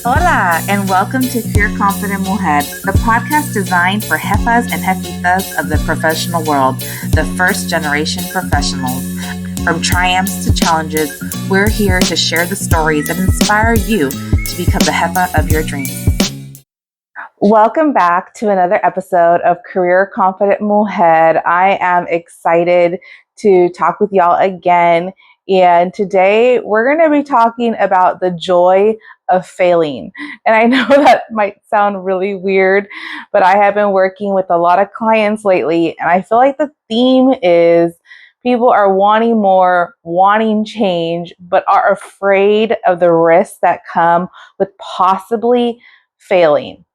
Hola, and welcome to Career Confident Mujer, the podcast designed for jefas and jefitas of the professional world, the first generation professionals. From triumphs to challenges, we're here to share the stories that inspire you to become the jefa of your dreams. Welcome back to another episode of Career Confident Mujer. I am excited to talk with y'all again. And today we're going to be talking about the joy of failing. And I know that might sound really weird, but I have been working with a lot of clients lately, and I feel like the theme is people are wanting more, wanting change, but are afraid of the risks that come with possibly failing.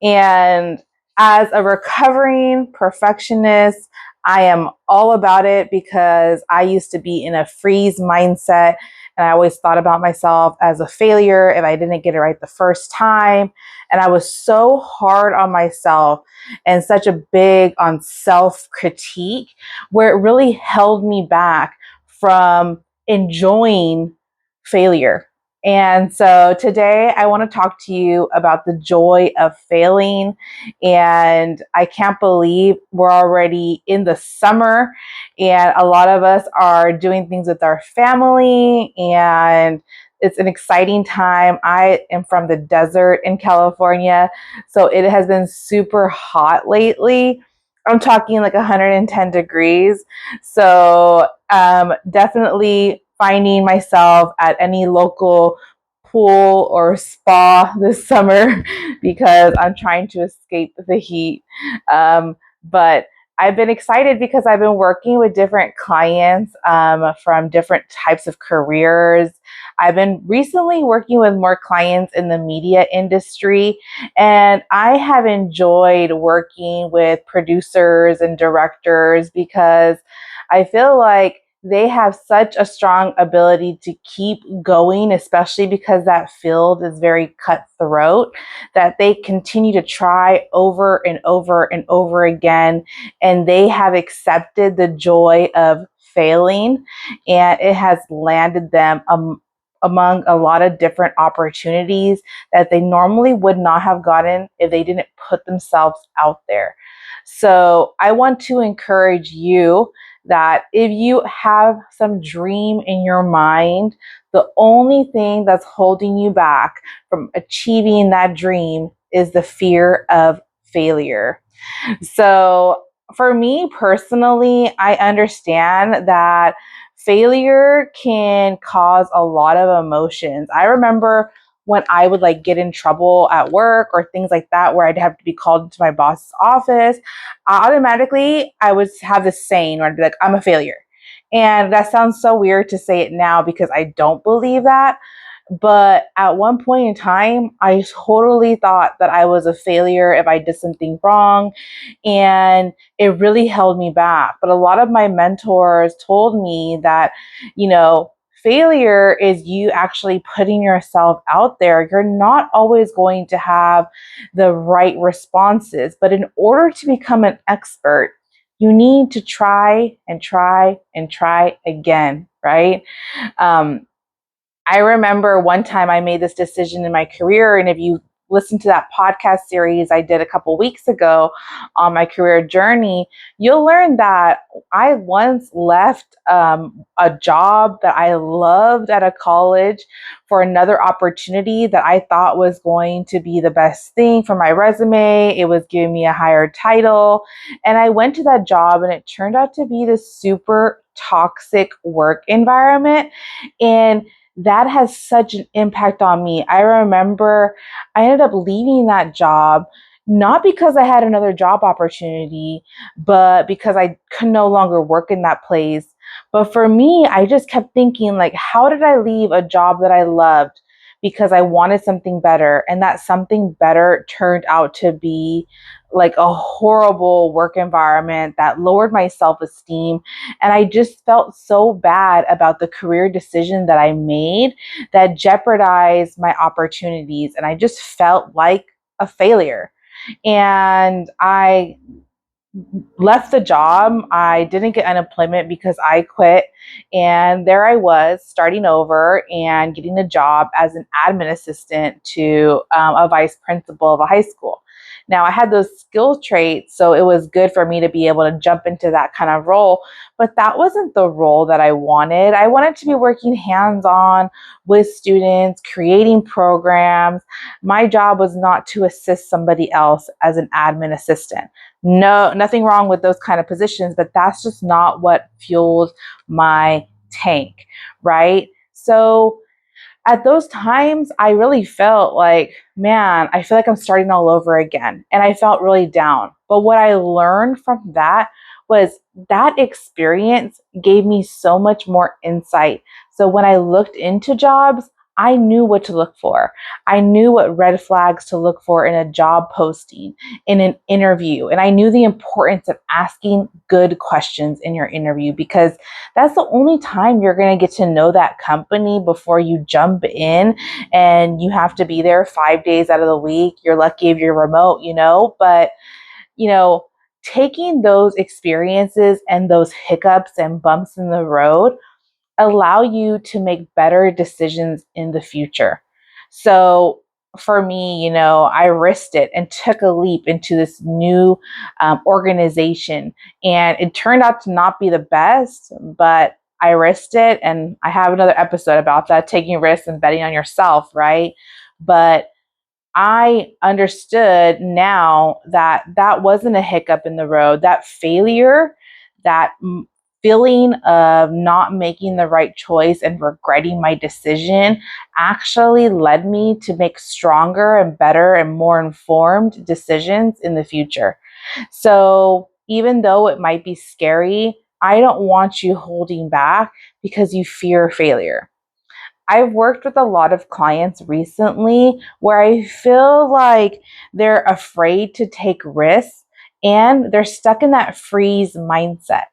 And as a recovering perfectionist, I am all about it because I used to be in a freeze mindset, and I always thought about myself as a failure if I didn't get it right the first time. And I was so hard on myself and such a big on self-critique, where it really held me back from enjoying failure. And so today I want to talk to you about the joy of failing. And I can't believe we're already in the summer, and a lot of us are doing things with our family, and it's an exciting time. I am from the desert in California, so it has been super hot lately. I'm talking like 110 degrees. So definitely finding myself at any local pool or spa this summer because I'm trying to escape the heat. But I've been excited because I've been working with different clients from different types of careers. I've been recently working with more clients in the media industry, and I have enjoyed working with producers and directors because I feel like they have such a strong ability to keep going, especially because that field is very cutthroat, that they continue to try over and over and over again. And they have accepted the joy of failing, and it has landed them among a lot of different opportunities that they normally would not have gotten if they didn't put themselves out there. So I want to encourage you that if you have some dream in your mind, the only thing that's holding you back from achieving that dream is the fear of failure. So, for me personally, I understand that failure can cause a lot of emotions. I remember when I would like get in trouble at work or things like that, where I'd have to be called into my boss's office, automatically I would have this saying where I'd be like, I'm a failure. And that sounds so weird to say it now because I don't believe that. But at one point in time, I totally thought that I was a failure if I did something wrong. And it really held me back. But a lot of my mentors told me that, failure is you actually putting yourself out there. You're not always going to have the right responses. But in order to become an expert, you need to try and try and try again, right? Um, I remember one time I made this decision in my career, and if you listen to that podcast series I did a couple weeks ago on my career journey, you'll learn that I once left a job that I loved at a college for another opportunity that I thought was going to be the best thing for my resume. It was giving me a higher title. And I went to that job, and it turned out to be this super toxic work environment. And that has such an impact on me. I remember I ended up leaving that job, not because I had another job opportunity, but because I could no longer work in that place. But for me, I just kept thinking, like, how did I leave a job that I loved because I wanted something better? And that something better turned out to be like a horrible work environment that lowered my self-esteem. And I just felt so bad about the career decision that I made that jeopardized my opportunities. And I just felt like a failure. And I left the job. I didn't get unemployment because I quit. And there I was starting over and getting a job as an admin assistant to a vice principal of a high school. Now, I had those skill traits, so it was good for me to be able to jump into that kind of role. But that wasn't the role that I wanted. I wanted to be working hands on with students, creating programs. My job was not to assist somebody else as an admin assistant. No, nothing wrong with those kind of positions, but that's just not what fueled my tank, right? So at those times, I really felt like, man, I feel like I'm starting all over again. And I felt really down. But what I learned from that was that experience gave me so much more insight. So when I looked into jobs, I knew what to look for. I knew what red flags to look for in a job posting, in an interview. And I knew the importance of asking good questions in your interview, because that's the only time you're going to get to know that company before you jump in, and you have to be there 5 days out of the week. You're lucky if you're remote, but you know, taking those experiences and those hiccups and bumps in the road allow you to make better decisions in the future. So for me, I risked it and took a leap into this new organization. And it turned out to not be the best, but I risked it. And I have another episode about that, taking risks and betting on yourself, right? But I understood now that that wasn't a hiccup in the road. That failure, that feeling of not making the right choice and regretting my decision actually led me to make stronger and better and more informed decisions in the future. So even though it might be scary, I don't want you holding back because you fear failure. I've worked with a lot of clients recently where I feel like they're afraid to take risks and they're stuck in that freeze mindset.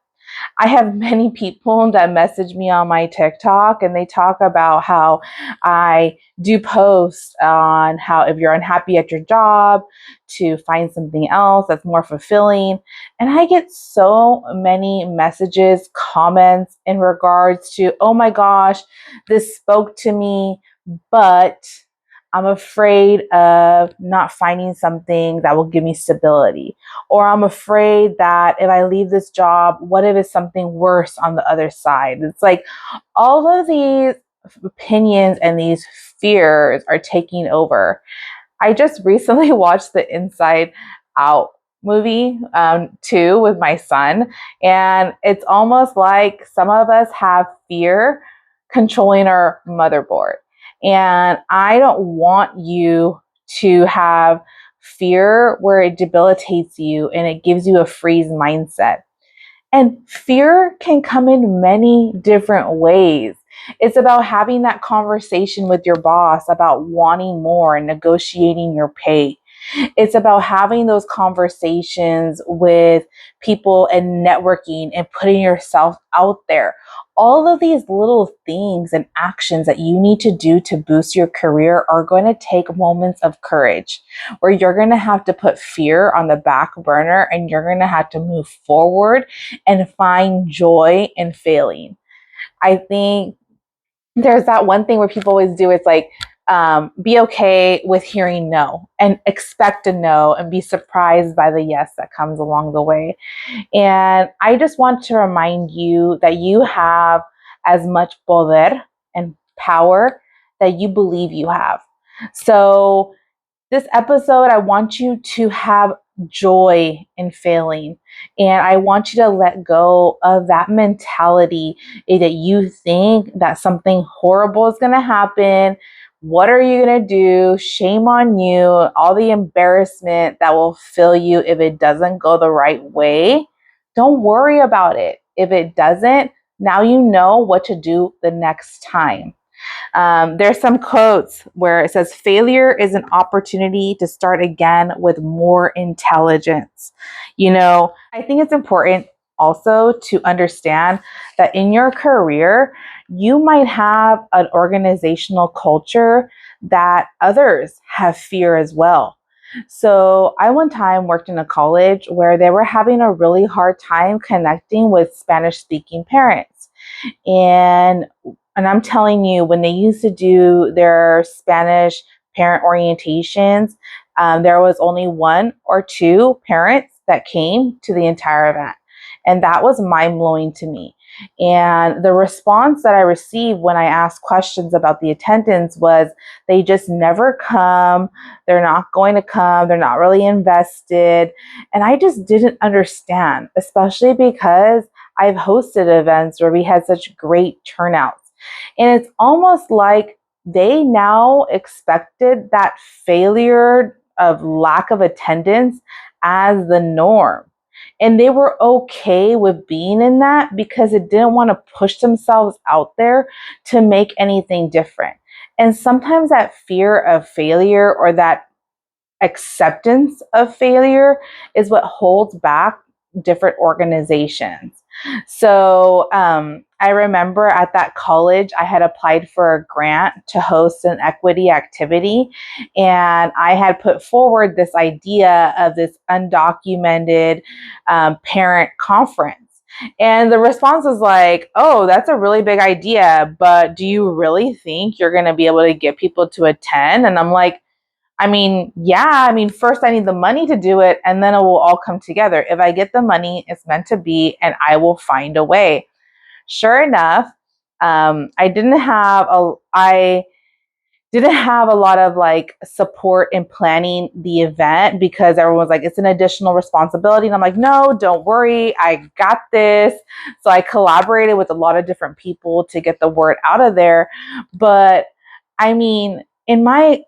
I have many people that message me on my TikTok, and they talk about how I do posts on how if you're unhappy at your job, to find something else that's more fulfilling. And I get so many messages, comments in regards to, oh my gosh, this spoke to me, but I'm afraid of not finding something that will give me stability. Or I'm afraid that if I leave this job, what if it's something worse on the other side? It's like all of these opinions and these fears are taking over. I just recently watched the Inside Out movie too with my son, and it's almost like some of us have fear controlling our motherboard. And I don't want you to have fear where it debilitates you and it gives you a freeze mindset. And fear can come in many different ways. It's about having that conversation with your boss about wanting more and negotiating your pay. It's about having those conversations with people and networking and putting yourself out there. All of these little things and actions that you need to do to boost your career are going to take moments of courage where you're going to have to put fear on the back burner and you're going to have to move forward and find joy in failing. I think there's that one thing where people always do, it's like, be okay with hearing no and expect a no and be surprised by the yes that comes along the way. And I just want to remind you that you have as much poder and power that you believe you have. So this episode, I want you to have joy in failing. And I want you to let go of that mentality that you think that something horrible is going to happen. What are you going to do? Shame on you. All the embarrassment that will fill you if it doesn't go the right way. Don't worry about it. If it doesn't, now you know what to do the next time. There's some quotes where it says, failure is an opportunity to start again with more intelligence. I think it's important also to understand that in your career, you might have an organizational culture that others have fear as well. So I one time worked in a college where they were having a really hard time connecting with Spanish speaking parents. And and I'm telling you, when they used to do their Spanish parent orientations, there was only one or two parents that came to the entire event. And that was mind blowing to me. And the response that I received when I asked questions about the attendance was they just never come. They're not going to come. They're not really invested. And I just didn't understand, especially because I've hosted events where we had such great turnouts. And it's almost like they now expected that failure of lack of attendance as the norm. And they were okay with being in that because it didn't want to push themselves out there to make anything different. And sometimes that fear of failure or that acceptance of failure is what holds back different organizations. So I remember at that college, I had applied for a grant to host an equity activity. And I had put forward this idea of this undocumented parent conference. And the response was like, oh, that's a really big idea, but do you really think you're going to be able to get people to attend? And I'm like, yeah, first I need the money to do it and then it will all come together. If I get the money, it's meant to be and I will find a way. Sure enough, I didn't have a lot of like support in planning the event because everyone was like, it's an additional responsibility. And I'm like, no, don't worry. I got this. So I collaborated with a lot of different people to get the word out of there. But in my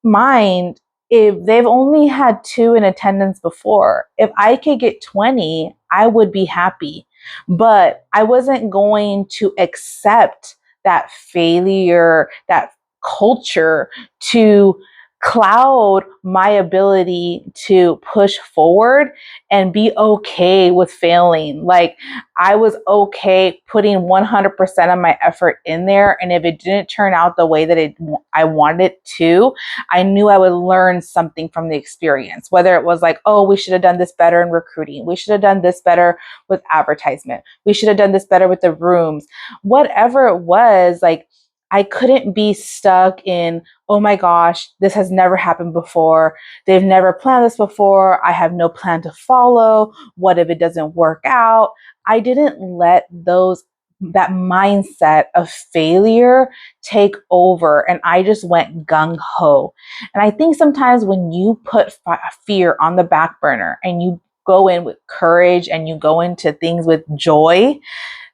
mind, if they've only had two in attendance before, if I could get 20, I would be happy. But I wasn't going to accept that failure, that culture to cloud my ability to push forward and be okay with failing. Like I was okay putting 100% of my effort in there. And if it didn't turn out the way that I wanted it to, I knew I would learn something from the experience, whether it was like, oh, we should have done this better in recruiting. We should have done this better with advertisement. We should have done this better with the rooms, whatever it was. Like I couldn't be stuck in, oh my gosh, this has never happened before. They've never planned this before. I have no plan to follow. What if it doesn't work out? I didn't let that mindset of failure take over and I just went gung ho. And I think sometimes when you put fear on the back burner and you go in with courage and you go into things with joy,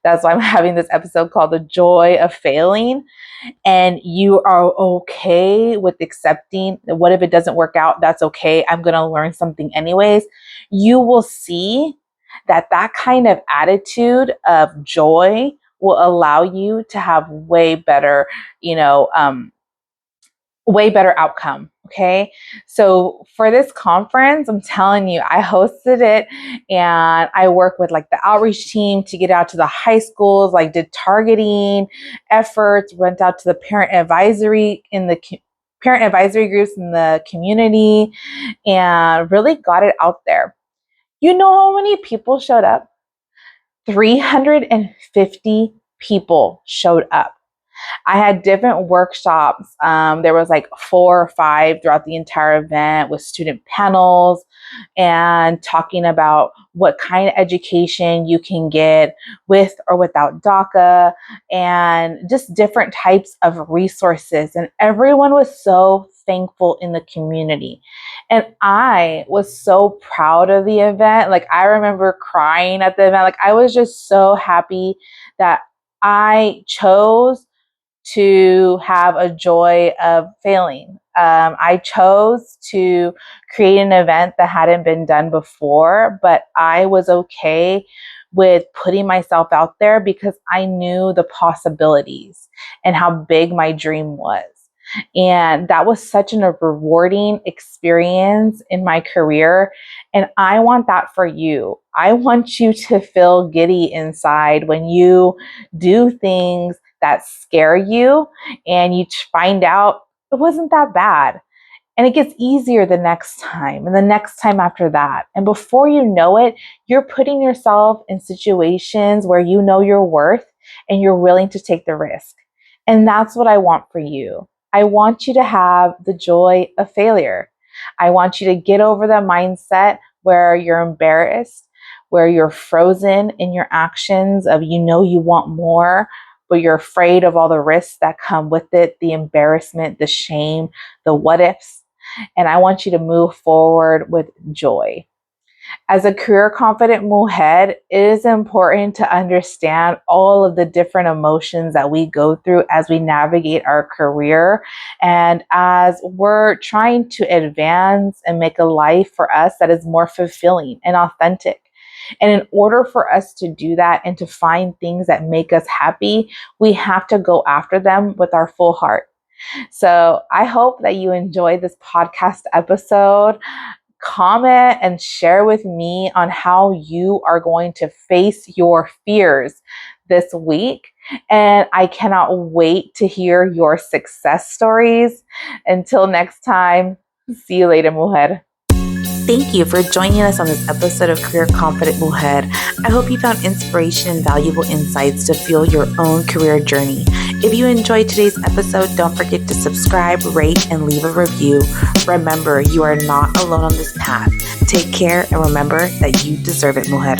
that's why I'm having this episode called The Joy of Failing. And you are okay with accepting that what if it doesn't work out? That's okay. I'm going to learn something anyways. You will see that kind of attitude of joy will allow you to have way better outcome. Okay. So for this conference, I'm telling you, I hosted it and I worked with like the outreach team to get out to the high schools, like did targeting efforts, went out to the parent advisory groups in the community and really got it out there. You know how many people showed up? 350 people showed up. I had different workshops. There was like 4 or 5 throughout the entire event with student panels and talking about what kind of education you can get with or without DACA and just different types of resources. And everyone was so thankful in the community. And I was so proud of the event. Like I remember crying at the event. Like I was just so happy that I chose to have a joy of failing. I chose to create an event that hadn't been done before, but I was okay with putting myself out there because I knew the possibilities and how big my dream was. And that was such a rewarding experience in my career. And I want that for you. I want you to feel giddy inside when you do things that scare you and you find out it wasn't that bad. And it gets easier the next time and the next time after that. And before you know it, you're putting yourself in situations where you know your worth and you're willing to take the risk. And that's what I want for you. I want you to have the joy of failure. I want you to get over the mindset where you're embarrassed, where you're frozen in your actions of you want more, but you're afraid of all the risks that come with it, the embarrassment, the shame, the what ifs. And I want you to move forward with joy. As a career confident mujer, it is important to understand all of the different emotions that we go through as we navigate our career and as we're trying to advance and make a life for us that is more fulfilling and authentic. And in order for us to do that and to find things that make us happy, we have to go after them with our full heart. So I hope that you enjoyed this podcast episode. Comment and share with me on how you are going to face your fears this week. And I cannot wait to hear your success stories. Until next time, see you later, mujer. Thank you for joining us on this episode of Career Confident Mujer. I hope you found inspiration and valuable insights to fuel your own career journey. If you enjoyed today's episode, don't forget to subscribe, rate, and leave a review. Remember, you are not alone on this path. Take care and remember that you deserve it, mujer.